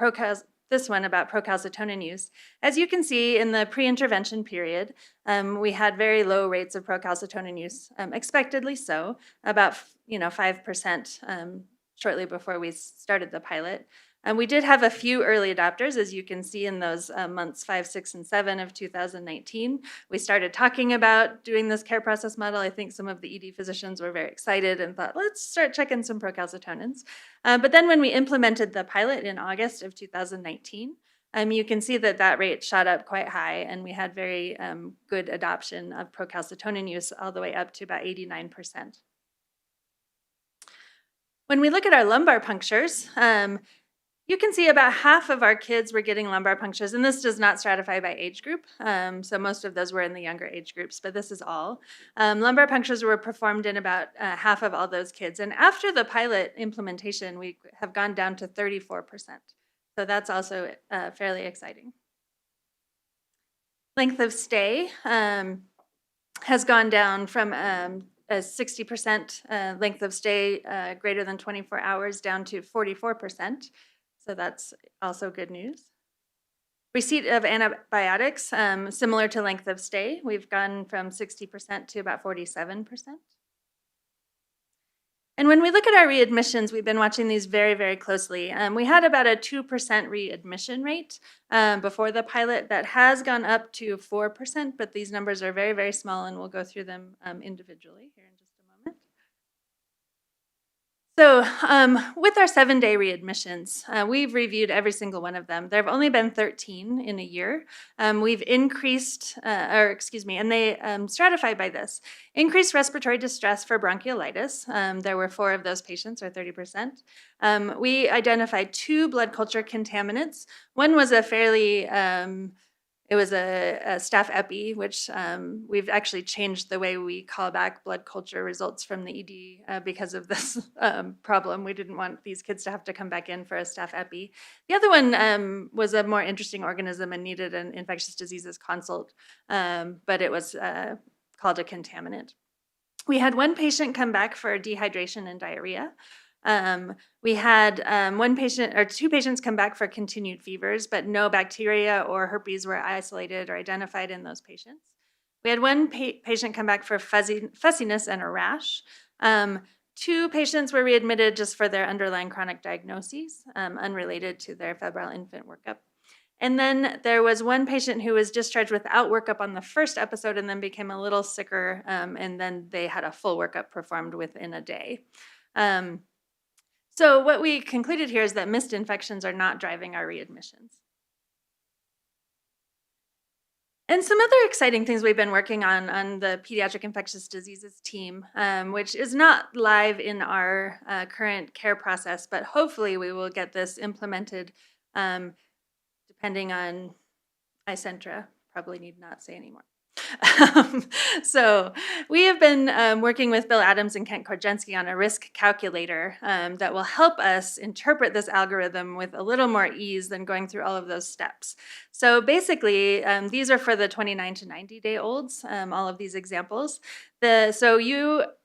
this one about procalcitonin use. As you can see, in the pre-intervention period, we had very low rates of procalcitonin use, expectedly so, about 5% shortly before we started the pilot. We did have a few early adopters, as you can see in those months 5, 6, and 7 of 2019. We started talking about doing this care process model. I think some of the ED physicians were very excited and thought, let's start checking some procalcitonins. But then when we implemented the pilot in August of 2019, you can see that rate shot up quite high, and we had very good adoption of procalcitonin use all the way up to about 89%. When we look at our lumbar punctures, you can see about half of our kids were getting lumbar punctures, and this does not stratify by age group. So most of those were in the younger age groups, but this is all. Lumbar punctures were performed in about half of all those kids. And after the pilot implementation, we have gone down to 34%. So that's also fairly exciting. Length of stay has gone down from a 60% length of stay greater than 24 hours down to 44%. So that's also good news. Receipt of antibiotics, similar to length of stay. We've gone from 60% to about 47%. And when we look at our readmissions, we've been watching these very, very closely. We had about a 2% readmission rate before the pilot that has gone up to 4%, but these numbers are very, very small, and we'll go through them individually here in just a moment. So with our 7-day readmissions, we've reviewed every single one of them. There have only been 13 in a year. We've increased, and they stratified by this. Increased respiratory distress for bronchiolitis. There were 4 of those patients, or 30%. We identified 2 blood culture contaminants. One was a fairly it was a staph epi, which we've actually changed the way we call back blood culture results from the ED because of this problem. We didn't want these kids to have to come back in for a staph epi. The other one was a more interesting organism and needed an infectious diseases consult, but it was called a contaminant. We had 1 patient come back for dehydration and diarrhea. We had 2 patients come back for continued fevers, but no bacteria or herpes were isolated or identified in those patients. We had 1 patient come back for fussiness and a rash. 2 patients were readmitted just for their underlying chronic diagnoses, unrelated to their febrile infant workup. And then there was 1 patient who was discharged without workup on the first episode and then became a little sicker, and then they had a full workup performed within a day. So what we concluded here is that missed infections are not driving our readmissions. And some other exciting things we've been working on the Pediatric Infectious Diseases team, which is not live in our current care process, but hopefully we will get this implemented depending on Icentra. Probably need not say anymore. So we have been working with Bill Adams and Kent Korjenski on a risk calculator that will help us interpret this algorithm with a little more ease than going through all of those steps. So basically, these are for the 29 to 90-day-olds, all of these examples. All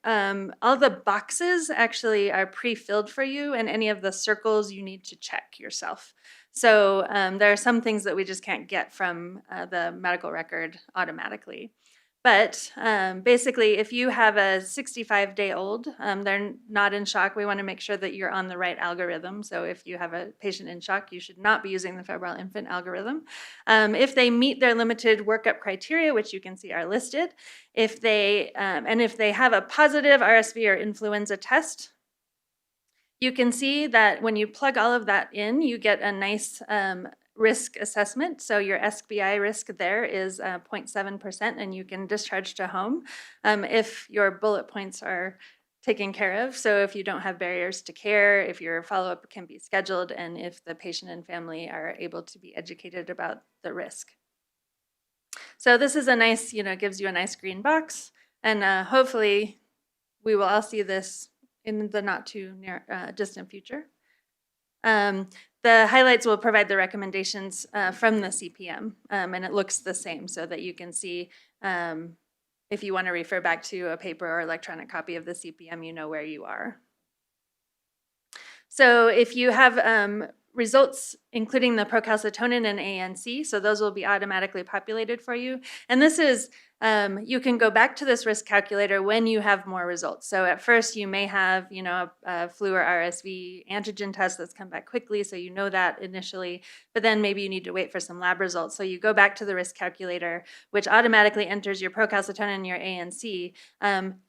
the boxes actually are pre-filled for you, and any of the circles you need to check yourself. So there are some things that we just can't get from the medical record automatically. But basically, if you have a 65-day-old, they're not in shock. We want to make sure that you're on the right algorithm. So if you have a patient in shock, you should not be using the febrile infant algorithm. If they meet their limited workup criteria, which you can see are listed, if they have a positive RSV or influenza test, you can see that when you plug all of that in, you get a nice risk assessment. So your SBI risk there is 0.7%, and you can discharge to home if your bullet points are taken care of. So if you don't have barriers to care, if your follow-up can be scheduled, and if the patient and family are able to be educated about the risk. So this is a nice, gives you a nice green box, and hopefully we will all see this in the not too distant future. The highlights will provide the recommendations from the CPM, and it looks the same so that you can see if you want to refer back to a paper or electronic copy of the CPM, you know where you are. So if you have results including the procalcitonin and ANC, so those will be automatically populated for you. And this is, you can go back to this risk calculator when you have more results. So at first you may have, a flu or RSV antigen test that's come back quickly, so you know that initially, but then maybe you need to wait for some lab results. So you go back to the risk calculator, which automatically enters your procalcitonin and your ANC.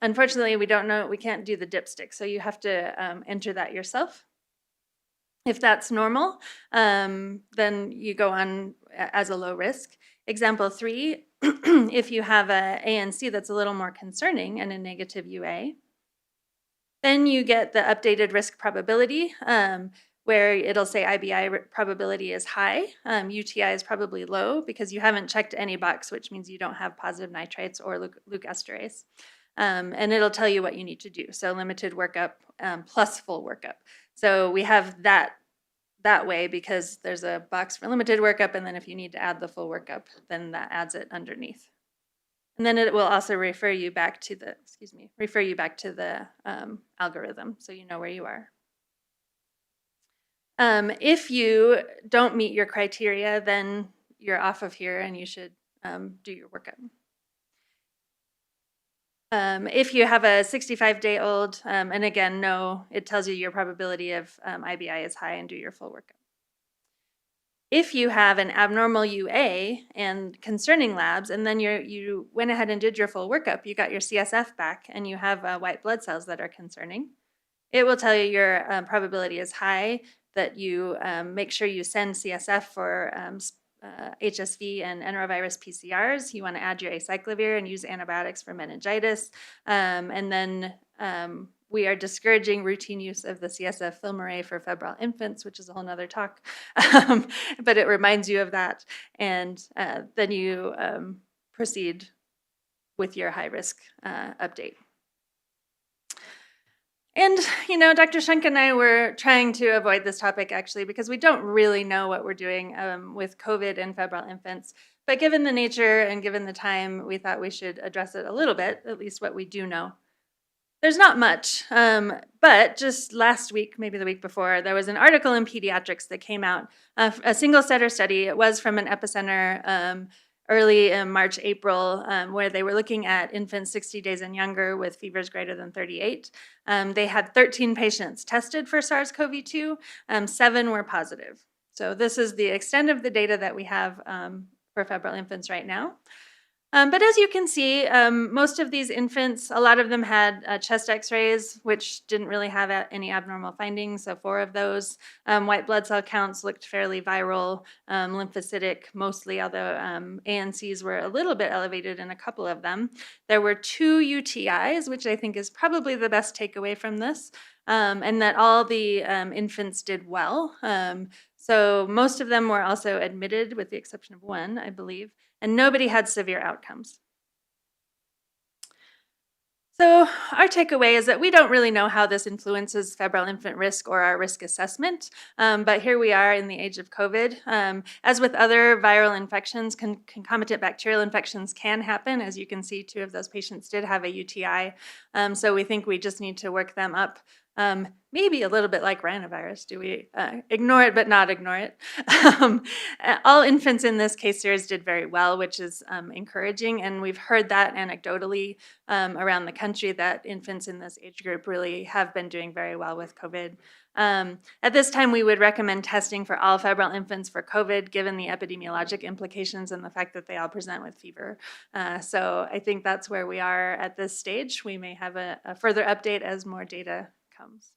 Unfortunately, we can't do the dipstick, so you have to enter that yourself. If that's normal, then you go on as a low risk. Example 3, if you have an ANC that's a little more concerning and a negative UA, then you get the updated risk probability where it'll say IBI probability is high, UTI is probably low because you haven't checked any box, which means you don't have positive nitrites or Luke esterase. And it'll tell you what you need to do. So limited workup plus full workup. So we have that way because there's a box for limited workup, and then if you need to add the full workup, then that adds it underneath. And then it will also refer you back to the algorithm, so you know where you are. If you don't meet your criteria, then you're off of here and you should do your workup. If you have a 65-day-old, and again, no, it tells you your probability of IBI is high and do your full workup. If you have an abnormal UA and concerning labs, and then you went ahead and did your full workup, you got your CSF back, and you have white blood cells that are concerning, it will tell you your probability is high, that you make sure you send CSF for HSV and enterovirus PCRs. You want to add your acyclovir and use antibiotics for meningitis. And then we are discouraging routine use of the CSF film array for febrile infants, which is a whole nother talk, but it reminds you of that. And then you proceed with your high risk update. And, you know, Dr. Schunk and I were trying to avoid this topic actually because we don't really know what we're doing with COVID and febrile infants. But given the nature and given the time, we thought we should address it a little bit, at least what we do know. There's not much, but just last week, maybe the week before, there was an article in Pediatrics that came out, a single center study. It was from an epicenter early in March, April, where they were looking at infants 60 days and younger with fevers greater than 38. They had 13 patients tested for SARS-CoV-2, 7 were positive. So this is the extent of the data that we have for febrile infants right now. But as you can see, most of these infants, a lot of them had chest x-rays, which didn't really have any abnormal findings, so 4 of those. White blood cell counts looked fairly viral, lymphocytic mostly, although ANCs were a little bit elevated in a couple of them. There were 2 UTIs, which I think is probably the best takeaway from this, and that all the infants did well. So most of them were also admitted, with the exception of 1, I believe, and nobody had severe outcomes. So our takeaway is that we don't really know how this influences febrile infant risk or our risk assessment, but here we are in the age of COVID. As with other viral infections, concomitant bacterial infections can happen. As you can see, 2 of those patients did have a UTI, so we think we just need to work them up. Maybe a little bit like rhinovirus. Do we ignore it but not ignore it? All infants in this case series did very well, which is encouraging, and we've heard that anecdotally around the country that infants in this age group really have been doing very well with COVID. At this time, we would recommend testing for all febrile infants for COVID, given the epidemiologic implications and the fact that they all present with fever. So I think that's where we are at this stage. We may have a further update as more data comes.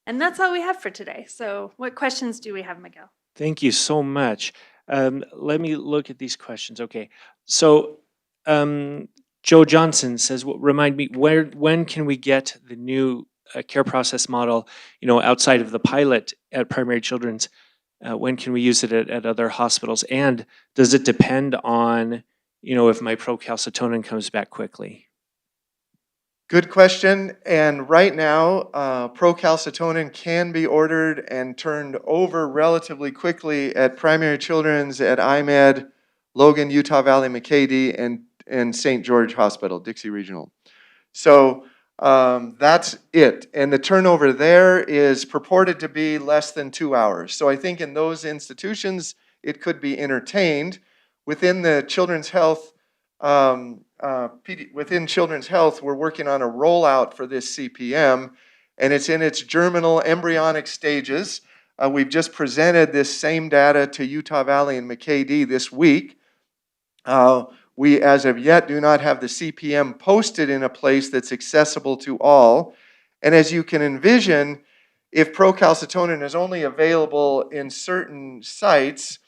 And that's all we have for today. So what questions do we have, Miguel? Thank you so much. Let me look at these questions. Okay, so Joe Johnson says, well, remind me, when can we get the new care process model, you know, outside of the pilot at Primary Children's? When can we use it at other hospitals? And does it depend on, you know, if my procalcitonin comes back quickly? Good question. And right now, procalcitonin can be ordered and turned over relatively quickly at Primary Children's, at IMED, Logan, Utah Valley, McCady, and St. George Hospital, Dixie Regional. So that's it. And the turnover there is purported to be less than 2 hours. So I think in those institutions, it could be entertained. Within the Children's Health, within Children's Health, we're working on a rollout for this CPM, and it's in its germinal embryonic stages. We've just presented this same data to Utah Valley and McCady this week. We, as of yet, do not have the CPM posted in a place that's accessible to all. And as you can envision, if procalcitonin is only available in certain sites,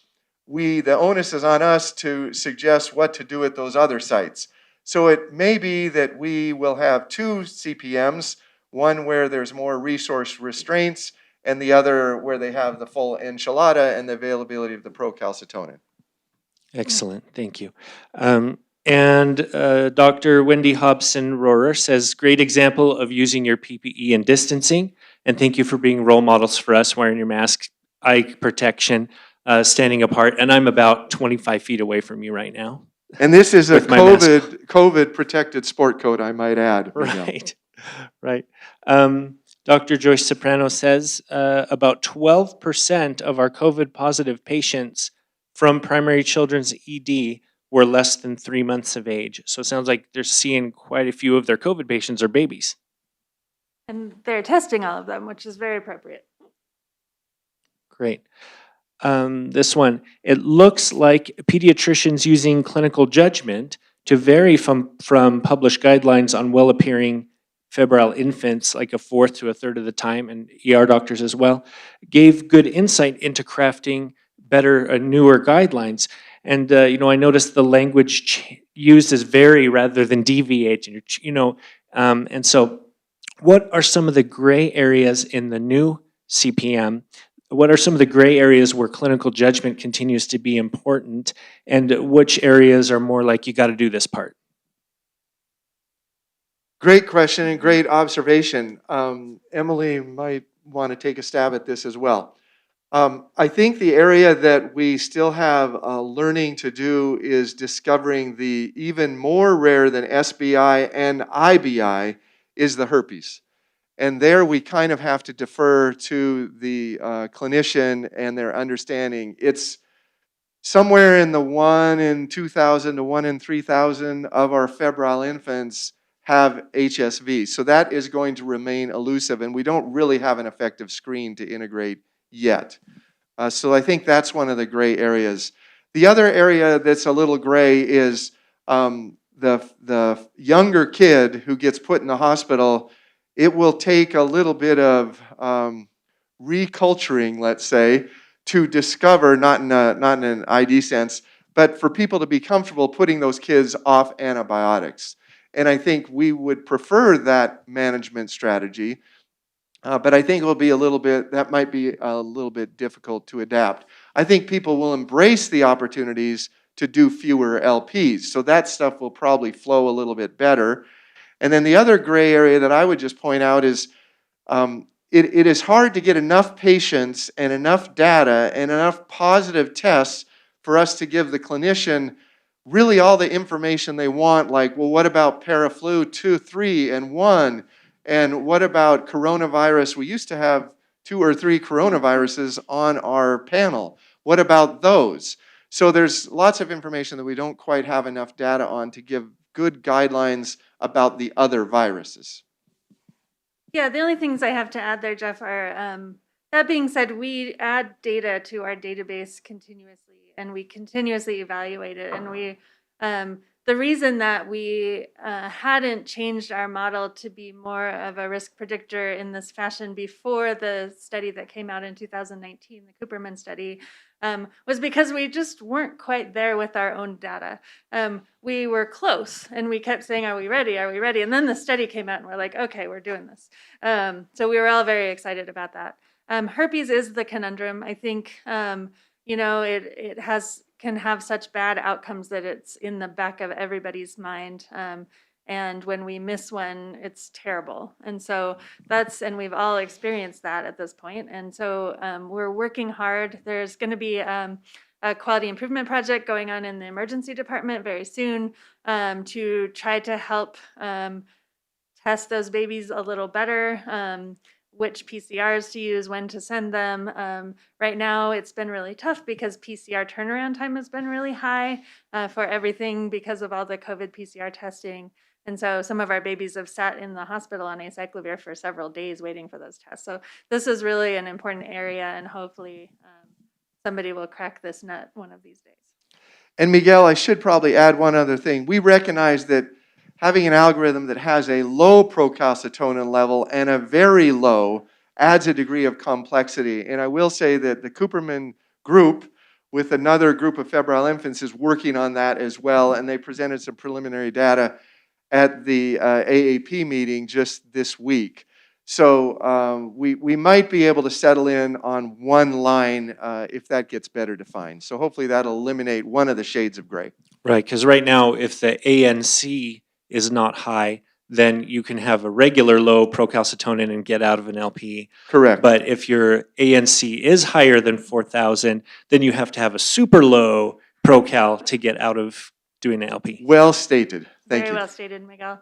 the onus is on us to suggest what to do at those other sites. So it may be that we will have 2 CPMs, one where there's more resource restraints, and the other where they have the full enchilada and the availability of the procalcitonin. Excellent, thank you. And Dr. Wendy Hobson-Rohrer says, great example of using your PPE and distancing, and thank you for being role models for us, wearing your mask, eye protection, standing apart, and I'm about 25 feet away from you right now. And this is a COVID protected sport coat, I might add. Right, right. Dr. Joyce Soprano says about 12% of our COVID positive patients from primary children's ED were less than 3 months of age. So it sounds like they're seeing quite a few of their COVID patients are babies. And they're testing all of them, which is very appropriate. Great. This one, it looks like pediatricians using clinical judgment to vary from published guidelines on well-appearing febrile infants, like a fourth to a third of the time, and ER doctors as well, gave good insight into crafting better, newer guidelines. And I noticed the language used is vary rather than deviate. And so, what are some of the gray areas in the new CPM? What are some of the gray areas where clinical judgment continues to be important, and which areas are more like you got to do this part? Great question and great observation. Emily might want to take a stab at this as well. I think the area that we still have learning to do is discovering the even more rare than SBI and IBI is the herpes. And there we kind of have to defer to the clinician and their understanding. It's somewhere in the 1 in 2,000 to 1 in 3,000 of our febrile infants have HSV. So that is going to remain elusive, and we don't really have an effective screen to integrate yet. So I think that's one of the gray areas. The other area that's a little gray is the younger kid who gets put in the hospital. It will take a little bit of reculturing, let's say, to discover, not in an ID sense, but for people to be comfortable putting those kids off antibiotics. And I think we would prefer that management strategy, but I think that might be a little bit difficult to adapt. I think people will embrace the opportunities to do fewer LPs, so that stuff will probably flow a little bit better. And then the other gray area that I would just point out is it is hard to get enough patients and enough data and enough positive tests for us to give the clinician really all the information they want, like, well, what about paraflu 2, 3, and 1? And what about coronavirus? We used to have 2 or 3 coronaviruses on our panel. What about those? So there's lots of information that we don't quite have enough data on to give good guidelines about the other viruses. Yeah, the only things I have to add there, Jeff, are that being said, we add data to our database continuously, and we continuously evaluate it. And we, the reason that we hadn't changed our model to be more of a risk predictor in this fashion before the study that came out in 2019, the Cooperman study, was because we just weren't quite there with our own data. We were close, and we kept saying, are we ready? Are we ready? And then the study came out, and we're like, okay, we're doing this. So we were all very excited about that. Herpes is the conundrum. I think, it can have such bad outcomes that it's in the back of everybody's mind. And when we miss one, it's terrible. And so and we've all experienced that at this point. And so we're working hard. There's going to be a quality improvement project going on in the emergency department very soon to try to help test those babies a little better, which PCRs to use, when to send them. Right now, it's been really tough because PCR turnaround time has been really high for everything because of all the COVID PCR testing. And so some of our babies have sat in the hospital on acyclovir for several days waiting for those tests. So this is really an important area, and hopefully somebody will crack this nut one of these days. And Miguel, I should probably add one other thing. We recognize that having an algorithm that has a low procalcitonin level and a very low adds a degree of complexity. And I will say that the Cooperman group with another group of febrile infants is working on that as well, and they presented some preliminary data at the AAP meeting just this week. So we might be able to settle in on one line if that gets better defined. So hopefully that'll eliminate one of the shades of gray. Right, because right now, if the ANC is not high, then you can have a regular low procalcitonin and get out of an LP. Correct. But if your ANC is higher than 4,000, then you have to have a super low procal to get out of doing an LP. Well stated. Thank you. Very well stated, Miguel.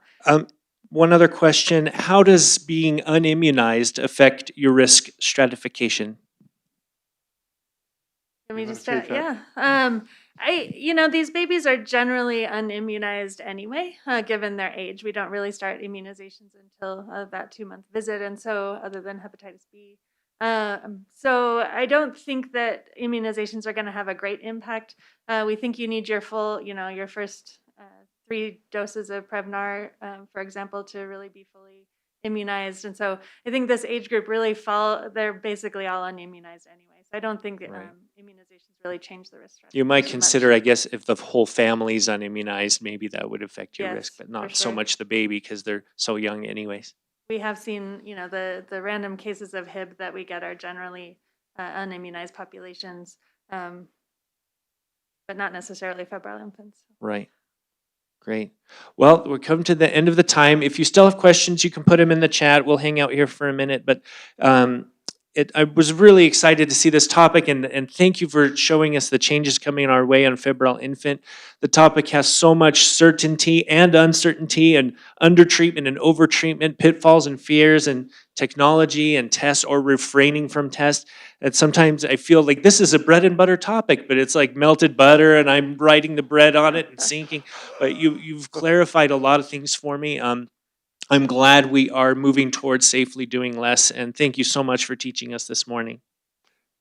One other question, how does being unimmunized affect your risk stratification? Let me You just wanna start. take that? Yeah. These babies are generally unimmunized anyway, given their age. We don't really start immunizations until that 2-month visit, and so other than hepatitis B. So I don't think that immunizations are going to have a great impact. We think you need your full, your first 3 doses of Prevnar, for example, to really be fully immunized. And so I think this age group really they're basically all unimmunized anyway. So I don't think Right. immunizations really change the risk You might stratification consider, much. I guess, if the whole family's unimmunized, maybe that would affect your risk, Yes, but for not so sure. much the baby because they're so young anyways. We have seen, the random cases of Hib that we get are generally unimmunized populations, um, but not necessarily febrile infants. Right. Great. Well, we're coming to the end of the time. If you still have questions, you can put them in the chat. We'll hang out here for a minute. But I was really excited to see this topic, and thank you for showing us the changes coming our way on febrile infant. The topic has so much certainty and uncertainty, and undertreatment and overtreatment, pitfalls and fears, and technology and tests or refraining from tests. And sometimes I feel like this is a bread and butter topic, but it's like melted butter, and I'm writing the bread on it and sinking. But you've clarified a lot of things for me. I'm glad we are moving towards safely doing less, and thank you so much for teaching us this morning.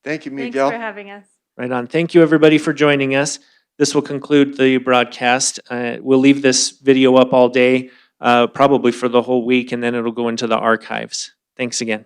Thank you, Thanks Miguel. for having us. Right on. Thank you, everybody, for joining us. This will conclude the broadcast. We'll leave this video up all day, probably for the whole week, and then it'll go into the archives. Thanks again.